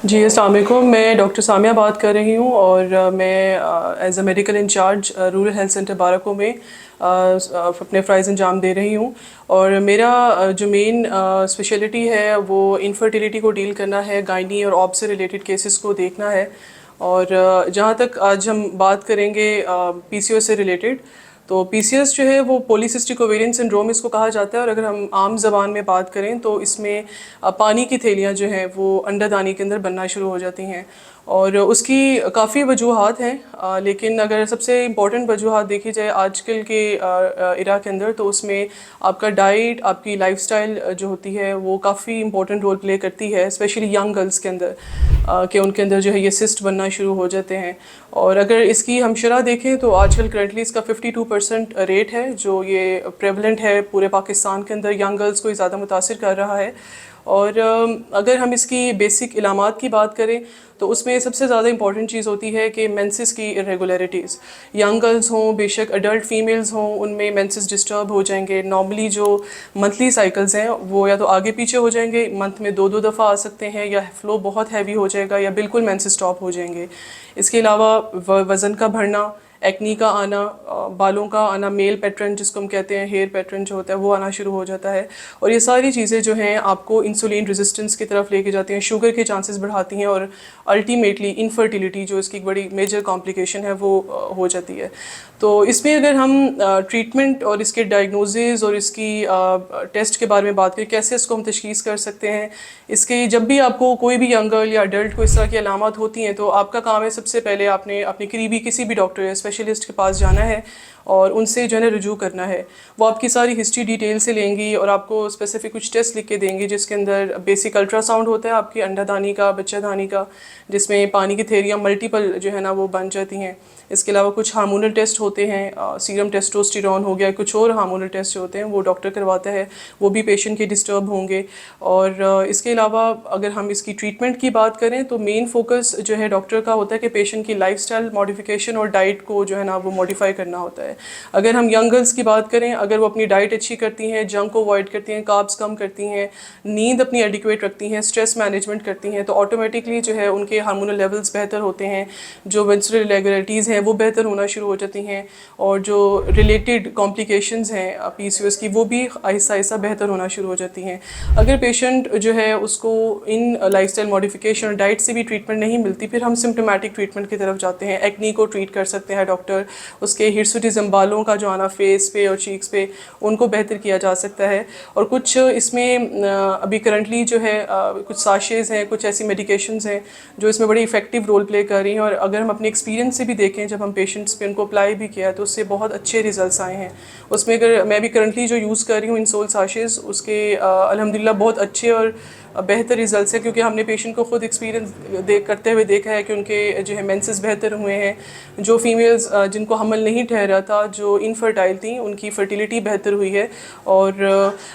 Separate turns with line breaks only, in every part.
जी, अस्सलाम वालेकुम। मैं डॉक्टर सामिया बात कर रही हूँ और मैं as a medical in-charge rural health centre बाराको में अपने फ़राइज़ अंजाम दे रही हूँ। और मेरा जो मेन स्पेशलिटी है वो इनफर्टिलिटी को डील करना है, गायनी और ऑब से रिलेटेड केसेस को देखना है। और जहाँ तक आज हम बात करेंगे पीसीओएस से रिलेटेड, तो पीसीएस जो है वो पॉलीसिस्टिक ओवेरियन सिंड्रोम इसको कहा जाता है। और अगर हम आम ज़बान में बात करें तो इसमें पानी की थैलियाँ जो हैं वो अंडादानी के अंदर बनना शुरू हो जाती हैं। और उसकी काफ़ी वजूहात हैं, लेकिन अगर सबसे इम्पॉर्टेंट वजूहात देखी जाए आजकल के इरा के अंदर, तो उसमें आपका डाइट, आपकी लाइफस्टाइल जो होती है वो काफ़ी इम्पॉर्टेंट रोल प्ले करती है, स्पेशली यंग गर्ल्स के अंदर, कि उनके अंदर जो है ये सिस्ट बनना शुरू हो जाते हैं। और अगर इसकी हम शरह देखें तो आजकल करंटली इसका 52% रेट है जो ये प्रेवलेंट है पूरे पाकिस्तान के अंदर, यंग गर्ल्स को ज़्यादा मुतासिर कर रहा है। और अगर हम इसकी बेसिक इलामात की बात करें तो उसमें सबसे ज़्यादा इंपॉर्टेंट चीज़ होती है कि मेंसेस की इरेगुलरिटीज़, यंग गर्ल्स हों बेशक अडल्ट फीमेल्स हों, उनमें मेंसेस डिस्टर्ब हो जाएंगे। नॉर्मली जो मंथली साइकिल्स हैं वो या तो आगे पीछे हो जाएंगे, मंथ में दो दफ़ा आ सकते हैं, या फ्लो बहुत हैवी हो जाएगा, या बिल्कुल मेंसेस स्टॉप हो जाएंगे। इसके अलावा वज़न का बढ़ना, एक्नी का आना, बालों का आना, मेल पैटर्न जिसको हम कहते हैं, हेयर पैटर्न जो होता है वो आना शुरू हो जाता है। और ये सारी चीज़ें जो हैं आपको इंसुलिन रेजिस्टेंस की तरफ लेके जाती हैं, शुगर के चांसेस बढ़ाती हैं, और अल्टीमेटली इनफर्टिलिटी जो इसकी बड़ी मेजर कॉम्प्लिकेशन है वो हो जाती है। तो इसमें अगर हम ट्रीटमेंट और इसके डायग्नोसिस और इसकी टेस्ट के बारे में बात करें, कैसे इसको हम तशख़ीस कर सकते हैं, इसके जब भी आपको कोई भी यंग गर्ल या अडल्ट को इस तरह की अलामत होती हैं तो आपका काम है सबसे पहले आपने अपने करीबी किसी भी डॉक्टर या स्पेशलिस्ट के पास जाना है और उनसे जो है ना रुजू करना है। वो आपकी सारी हिस्ट्री डिटेल से लेंगी और आपको स्पेसिफिक कुछ टेस्ट लिख के देंगे, जिसके अंदर बेसिक अल्ट्रासाउंड होता है आपकी अंडादानी का, बच्चादानी का, जिसमें पानी की थैलियाँ मल्टीपल जो है ना वो बन जाती हैं। इसके अलावा कुछ हार्मोनल टेस्ट होते हैं, सीरम टेस्टोस्टेरोन हो गया, कुछ और हार्मोनल टेस्ट जो होते हैं वो डॉक्टर करवाता है, वो भी पेशेंट के डिस्टर्ब होंगे। और इसके अलावा अगर हम इसकी ट्रीटमेंट की बात करें तो मेन फोकस जो है डॉक्टर का होता है कि पेशेंट की लाइफस्टाइल मॉडिफिकेशन और डाइट को जो है ना वो मॉडिफाई करना होता है। अगर हम यंग गर्ल्स की बात करें, अगर वो अपनी डाइट अच्छी करती हैं, जंक को अवॉइड करती हैं, कार्ब्स कम करती हैं, नींद अपनी एडिक्वेट रखती हैं, स्ट्रेस मैनेजमेंट करती हैं, तो ऑटोमेटिकली जो है उनके हार्मोनल लेवल्स बेहतर होते हैं, जो मेंस्ट्रुअल इरेगुलरिटीज़ हैं वो बेहतर होना शुरू हो जाती हैं, और जो रिलेटेड कॉम्प्लिकेशंस हैं पीसीओएस की वो भी आहिस्ता आहिस्ता बेहतर होना शुरू हो जाती हैं। अगर पेशेंट जो है उसको इन लाइफस्टाइल मॉडिफिकेशन और डाइट से भी ट्रीटमेंट नहीं मिलती, फिर हम सिम्टोमेटिक ट्रीटमेंट की तरफ जाते हैं। एक्नी को ट्रीट कर सकते हैं डॉक्टर, उसके हिर्सुटिज्म, बालों का जो आना फेस पे और चीक्स पे, उनको बेहतर किया जा सकता है। और कुछ इसमें अभी करंटली जो है कुछ साशेज़ हैं, कुछ ऐसी मेडिकेशंस हैं जो इसमें बड़ी इफेक्टिव रोल प्ले कर रही हैं। और अगर हम अपने एक्सपीरियंस से भी देखें, जब हम पेशेंट्स पे उनको अप्लाई भी किया तो उससे बहुत अच्छे रिजल्ट्स आए हैं। उसमें अगर मैं भी करंटली जो यूज़ कर रही हूँ इंसोल साशेज़, उसके अल्हम्दुलिल्लाह बहुत अच्छे और बेहतर रिजल्ट्स है, क्योंकि हमने पेशेंट को खुद एक्सपीरियंस करते हुए देखा है कि उनके जो है मेंसेस बेहतर हुए हैं। जो फीमेल्स जिनको हमल नहीं ठहरा था, जो इनफर्टाइल थी, उनकी फर्टिलिटी बेहतर हुई है। और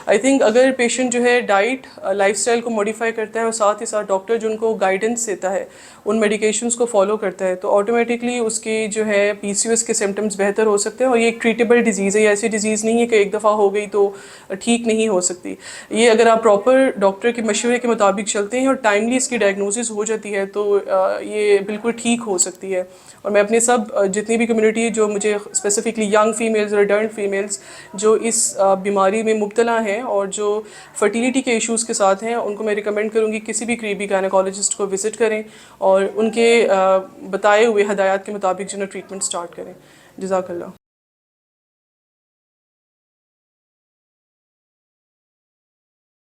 आई थिंक अगर पेशेंट जो है डाइट लाइफस्टाइल को मॉडिफाई करता है और साथ ही साथ डॉक्टर जो उनको गाइडेंस देता है, उन मेडिकेशंस को फॉलो करता है, तो ऑटोमेटिकली उसकी जो है पीसीओएस के सिम्टम्स बेहतर हो सकते हैं। और ये एक ट्रीटेबल डिजीज़ है, ये ऐसी डिजीज़ नहीं है कि एक दफ़ा हो गई तो ठीक नहीं हो सकती। ये अगर आप प्रॉपर डॉक्टर के मशवरे के मुताबिक चलते हैं और टाइमली इसकी डायग्नोसिस हो जाती है तो ये बिल्कुल ठीक हो सकती है। और मैं अपने सब जितनी भी कम्युनिटी जो मुझे स्पेसिफिकली यंग फीमेल्स और अडल्ट फीमेल्स जो इस बीमारी में मुब्तला हैं और जो फर्टिलिटी के इश्यूज़ के साथ हैं, उनको मैं रिकमेंड करूँगी किसी भी करीबी गायनेकोलॉजिस्ट को विज़िट करें और उनके बताए हुए हदायत के मुताबिक जो है ट्रीटमेंट स्टार्ट करें। जज़ाकल्लाह।